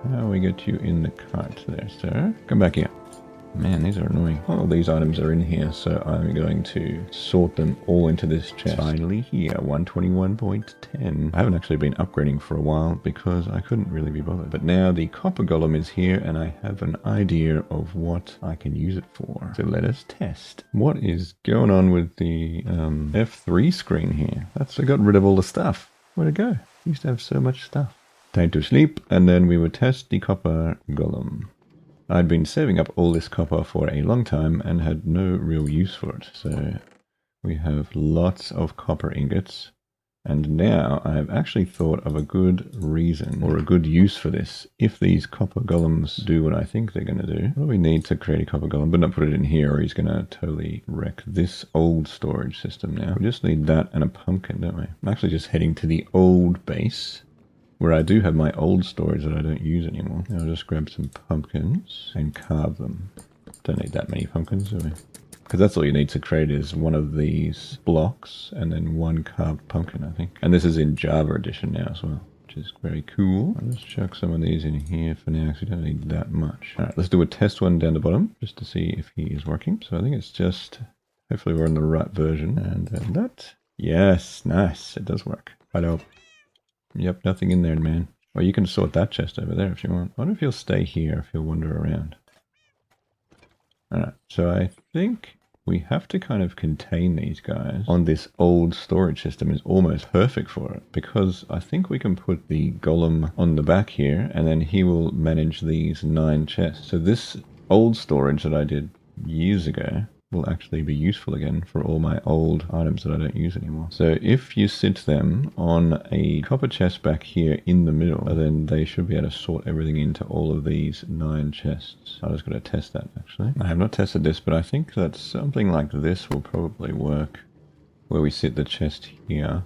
How we get you in the cart there, sir? Come back here. Man, these are annoying. All these items are in here, so I'm going to sort them all into this chest. Finally here, 121.10. I haven't actually been upgrading for a while because I couldn't really be bothered. But now the Copper Golem is here and I have an idea of what I can use it for. So let us test. What is going on with the F3 screen here? I got rid of all the stuff. Where'd it go? I used to have so much stuff. Time to sleep, and then we would test the Copper Golem. I'd been saving up all this copper for a long time and had no real use for it. So we have lots of copper ingots. And now I've actually thought of a good reason or a good use for this. If these copper golems do what I think they're going to do, what do we need to create a copper golem? But not put it in here or he's going to totally wreck this old storage system now. We just need that and a pumpkin, don't we? I'm actually just heading to the old base, where I do have my old storage that I don't use anymore. I'll just grab some pumpkins and carve them. Don't need that many pumpkins, do we? Because that's all you need to create is one of these blocks and then one carved pumpkin, I think. And this is in Java edition now as well, which is very cool. I'll just chuck some of these in here for now because we don't need that much. All right, let's do a test one down the bottom just to see if he is working. So I think it's just, hopefully we're on the right version. And then that, yes, nice, it does work. Righto. Yep, nothing in there, man. Well, you can sort that chest over there if you want. I wonder if he'll stay here, if he'll wander around. Alright, so I think we have to kind of contain these guys on this old storage system is almost perfect for it. Because I think we can put the golem on the back here, and then he will manage these 9 chests. So this old storage that I did years ago will actually be useful again for all my old items that I don't use anymore. So if you sit them on a copper chest back here in the middle, then they should be able to sort everything into all of these 9 chests. I was going to test that actually. I have not tested this, but I think that something like this will probably work, where we sit the chest here.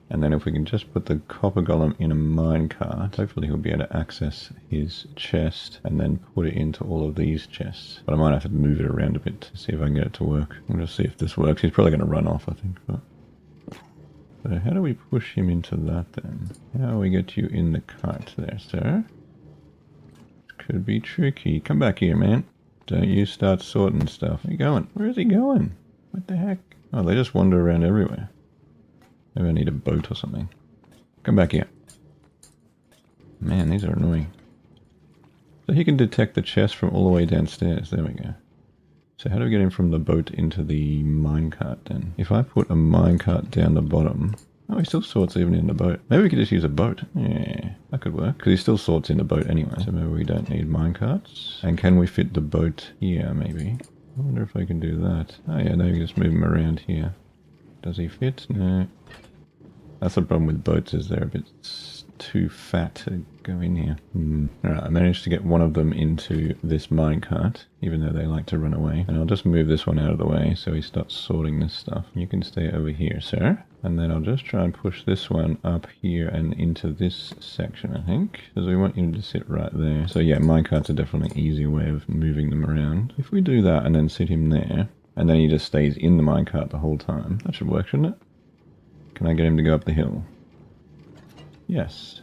And then if we can just put the copper golem in a minecart, hopefully he'll be able to access his chest and then put it into all of these chests. But I might have to move it around a bit to see if I can get it to work. We'll just see if this works. He's probably going to run off, I think. But so how do we push him into that then? How do we get you in the cart there, sir? Could be tricky. Come back here, man. Don't you start sorting stuff. Where are you going? Where is he going? What the heck? Oh, they just wander around everywhere. Maybe I need a boat or something. Come back here. Man, these are annoying. So he can detect the chest from all the way downstairs. There we go. So how do we get him from the boat into the minecart then? If I put a minecart down the bottom... Oh, he still sorts even in the boat. Maybe we could just use a boat. Yeah, that could work. Because he still sorts in the boat anyway. So maybe we don't need minecarts. And can we fit the boat here, maybe? I wonder if I can do that. Oh yeah, no, you can just move him around here. Does he fit? No. That's the problem with boats, is they're a bit too fat to go in here. Alright, I managed to get one of them into this minecart, even though they like to run away. And I'll just move this one out of the way so he starts sorting this stuff. You can stay over here, sir. And then I'll just try and push this one up here and into this section, I think. Because we want you to sit right there. So yeah, minecarts are definitely an easier way of moving them around. If we do that and then sit him there, and then he just stays in the minecart the whole time. That should work, shouldn't it? Can I get him to go up the hill? Yes.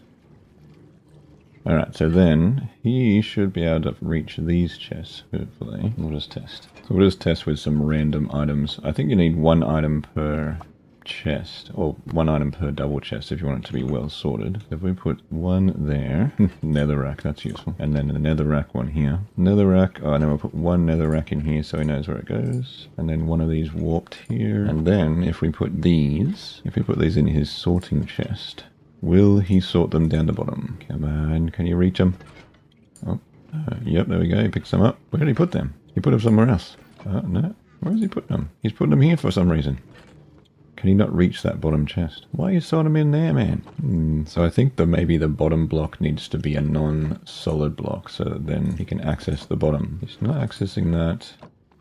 Alright, so then he should be able to reach these chests, hopefully. We'll just test. So we'll just test with some random items. I think you need 1 item per chest, or 1 item per double chest if you want it to be well sorted. If we put 1 there, netherrack, that's useful, and then the netherrack one here. Netherrack, oh, and then we'll put 1 netherrack in here so he knows where it goes, and then 1 of these warped here, and then if we put these in his sorting chest, will he sort them down the bottom? Come on, can you reach them? Oh, yep, there we go, he picks them up. Where did he put them? He put them somewhere else. No, where has he put them? He's put them here for some reason. Can he not reach that bottom chest? Why are you sorting him in there, man? So I think that maybe the bottom block needs to be a non-solid block so that then he can access the bottom. He's not accessing that.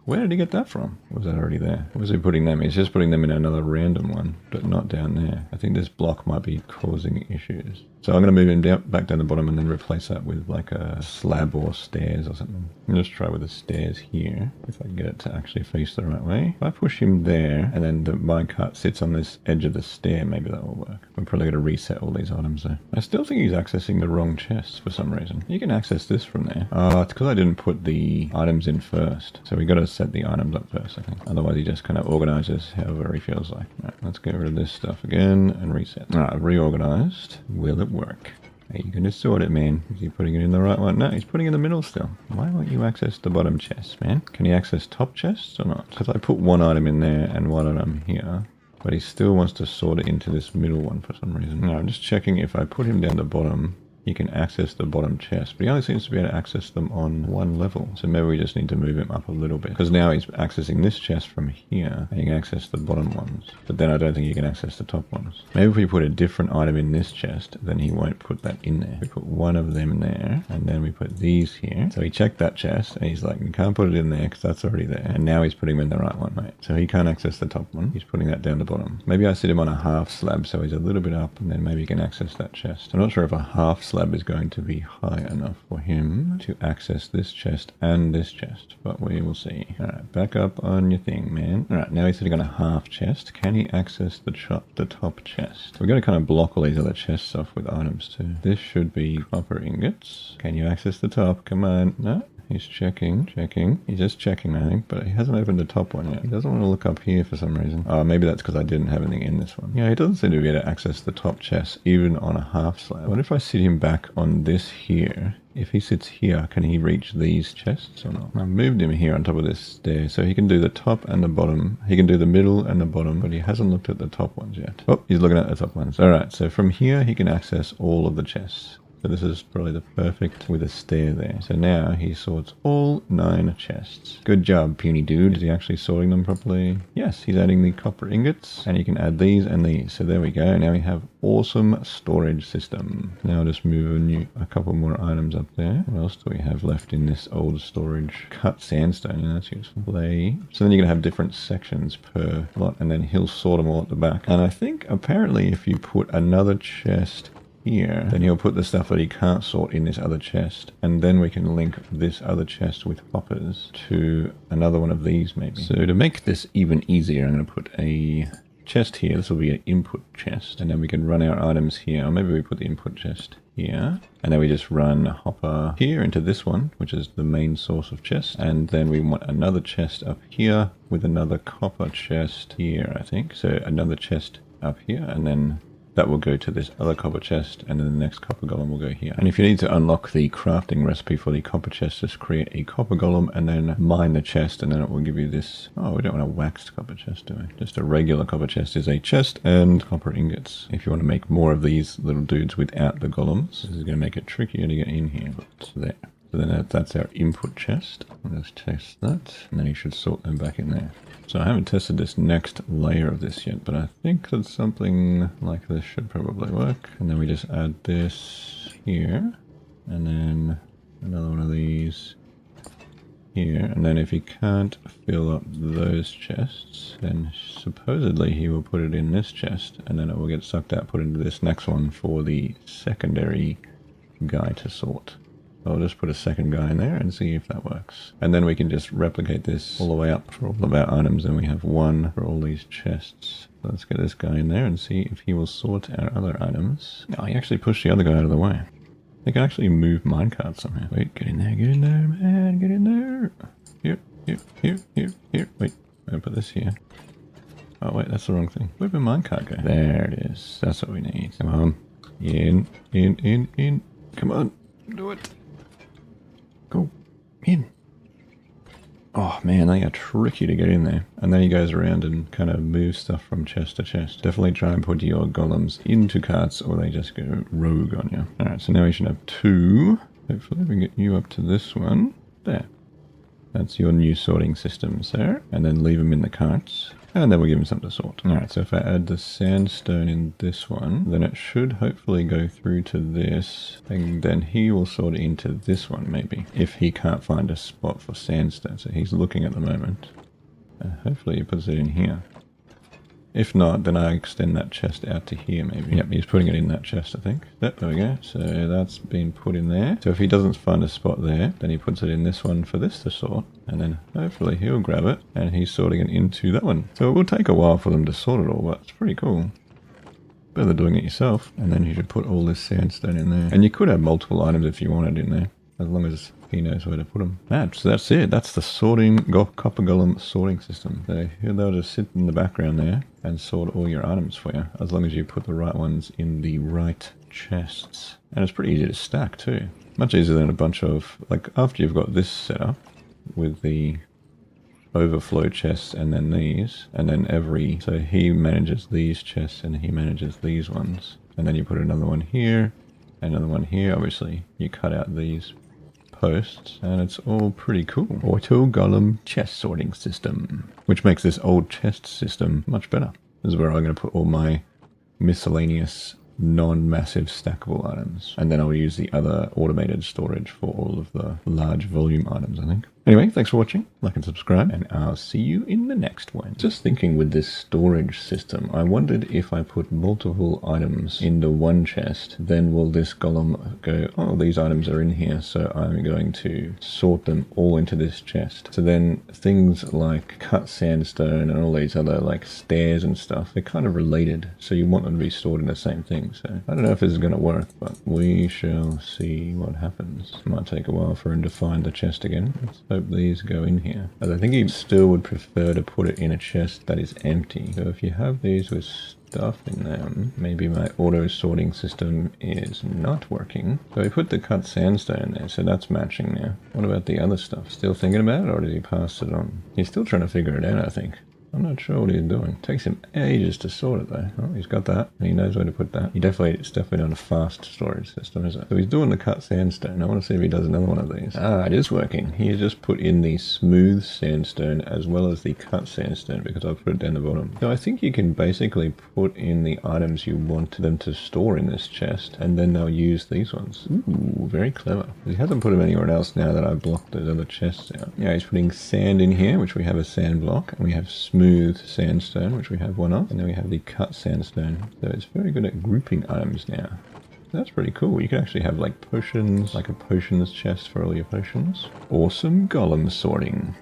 Where did he get that from? Was that already there? Where was he putting them? He's just putting them in another random one, but not down there. I think this block might be causing issues. So I'm going to move him down, back down the bottom and then replace that with like a slab or stairs or something. I'll just try with the stairs here, if I can get it to actually face the right way. If I push him there and then the minecart sits on this edge of the stair, maybe that will work. We're probably going to reset all these items though. I still think he's accessing the wrong chests for some reason. You can access this from there. It's because I didn't put the items in first. So we got to set the items up first, I think. Otherwise he just kind of organizes however he feels like. Right, let's get rid of this stuff again and reset. Alright, I've reorganized. Will it work? Are you going to sort it, man? Is he putting it in the right one? No, he's putting it in the middle still. Why won't you access the bottom chests, man? Can he access top chests or not? Because I put one item in there and one item here. But he still wants to sort it into this middle one for some reason. No, I'm just checking if I put him down the bottom, he can access the bottom chest, but he only seems to be able to access them on one level. So maybe we just need to move him up a little bit, because now he's accessing this chest from here, and he can access the bottom ones. But then I don't think he can access the top ones. Maybe if we put a different item in this chest, then he won't put that in there. We put one of them there, and then we put these here. So he checked that chest, and he's like, you can't put it in there, because that's already there. And now he's putting him in the right one, right? So he can't access the top one. He's putting that down the bottom. Maybe I sit him on a half slab, so he's a little bit up, and then maybe he can access that chest. I'm not sure if a half slab is going to be high enough for him to access this chest and this chest, but we will see. Alright, back up on your thing, man. Alright, now he's sitting on a half chest. Can he access the top chest? We're going to kind of block all these other chests off with items too. This should be copper ingots. Can you access the top? Come on. No? He's checking. He's just checking, I think, but he hasn't opened the top one yet. He doesn't want to look up here for some reason. Oh, maybe that's because I didn't have anything in this one. Yeah, he doesn't seem to be able to access the top chest, even on a half slab. What if I sit him back on this here? If he sits here, can he reach these chests or not? I moved him here on top of this stair, so he can do the top and the bottom. He can do the middle and the bottom, but he hasn't looked at the top ones yet. Oh, he's looking at the top ones. Alright, so from here he can access all of the chests. So this is probably the perfect with a stair there. So now he sorts all 9 chests. Good job, puny dude. Is he actually sorting them properly? Yes, he's adding the copper ingots, and you can add these and these. So there we go. Now we have awesome storage system. Now I'll just move a couple more items up there. What else do we have left in this old storage? Cut sandstone. Yeah, that's useful. Play. So then you're going to have different sections per lot, and then he'll sort them all at the back. And I think apparently if you put another chest here, then he'll put the stuff that he can't sort in this other chest, and then we can link this other chest with hoppers to another one of these maybe. So to make this even easier, I'm going to put a chest here. This will be an input chest, and then we can run our items here. Or maybe we put the input chest here, and then we just run a hopper here into this one, which is the main source of chest, and then we want another chest up here with another copper chest here, I think. So another chest up here, and then that will go to this other copper chest, and then the next copper golem will go here. And if you need to unlock the crafting recipe for the copper chest, just create a copper golem and then mine the chest, and then it will give you this. Oh, we don't want a waxed copper chest, do we? Just a regular copper chest is a chest and copper ingots. If you want to make more of these little dudes without the golems, this is going to make it trickier to get in here. But there. So then that's our input chest. Let's test that, and then you should sort them back in there. So I haven't tested this next layer of this yet, but I think that something like this should probably work. And then we just add this here, and then another one of these here. And then if he can't fill up those chests, then supposedly he will put it in this chest, and then it will get sucked out, put into this next one for the secondary guy to sort. I'll just put a second guy in there and see if that works. And then we can just replicate this all the way up for all of our items, and we have one for all these chests. So let's get this guy in there and see if he will sort our other items. Oh, he actually pushed the other guy out of the way. They can actually move minecarts somehow. Wait, get in there, man, get in there. Here. Wait, I'll put this here. Oh wait, that's the wrong thing. Where'd my minecart go? There it is. That's what we need. Come on. In. Come on. Do it. Go in. Oh man, they are tricky to get in there. And then he goes around and kind of moves stuff from chest to chest. Definitely try and put your golems into carts, or they just go rogue on you. Alright, so now we should have 2. Hopefully we can get you up to this one. There. That's your new sorting system, sir. And then leave them in the carts. And then we'll give him something to sort. Alright, so if I add the sandstone in this one, then it should hopefully go through to this, and then he will sort it into this one maybe, if he can't find a spot for sandstone. So he's looking at the moment. Hopefully he puts it in here. If not, then I extend that chest out to here maybe. Yep, he's putting it in that chest, I think. Yep, there we go. So that's been put in there. So if he doesn't find a spot there, then he puts it in this one for this to sort. And then hopefully he'll grab it and he's sorting it into that one. So it will take a while for them to sort it all, but it's pretty cool. Better than doing it yourself. And then you should put all this sandstone in there. And you could have multiple items if you wanted in there, as long as he knows where to put them. So that's it. That's the Copper Golem sorting system. So they'll just sit in the background there and sort all your items for you, as long as you put the right ones in the right chests. And it's pretty easy to stack too. Much easier than a bunch of, like, after you've got this set up with the overflow chests and then these, and then so he manages these chests and he manages these ones. And then you put another one here, another one here. Obviously, you cut out these posts, and it's all pretty cool. Auto Golem chest sorting system, which makes this old chest system much better. This is where I'm going to put all my miscellaneous non-massive stackable items, and then I'll use the other automated storage for all of the large volume items, I think. Anyway, thanks for watching, like and subscribe, and I'll see you in the next one. Just thinking with this storage system, I wondered if I put multiple items in the one chest, then will this golem go, oh, these items are in here, so I'm going to sort them all into this chest. So then things like cut sandstone and all these other like stairs and stuff, they're kind of related, so you want them to be stored in the same thing. So I don't know if this is going to work, but we shall see what happens. It might take a while for him to find the chest again. Let's hope these go in here. As I think he still would prefer to put it in a chest that is empty. So if you have these with stuff in them, maybe my auto sorting system is not working. So we put the cut sandstone there, so that's matching now. What about the other stuff? Still thinking about it, or did he pass it on? He's still trying to figure it out, I think. I'm not sure what he's doing. Takes him ages to sort it though. Oh, he's got that. And he knows where to put that. It's definitely not a fast storage system, is it? So he's doing the cut sandstone. I want to see if he does another one of these. Ah, it is working. He has just put in the smooth sandstone as well as the cut sandstone because I've put it down the bottom. So I think you can basically put in the items you want them to store in this chest, and then they'll use these ones. Ooh, very clever. He hasn't put them anywhere else now that I've blocked those other chests out. Yeah, he's putting sand in here, which we have a sand block, and we have smooth sandstone, which we have one of, and then we have the cut sandstone. So it's very good at grouping items now. That's pretty cool. You can actually have like potions, like a potions chest for all your potions. Awesome golem sorting.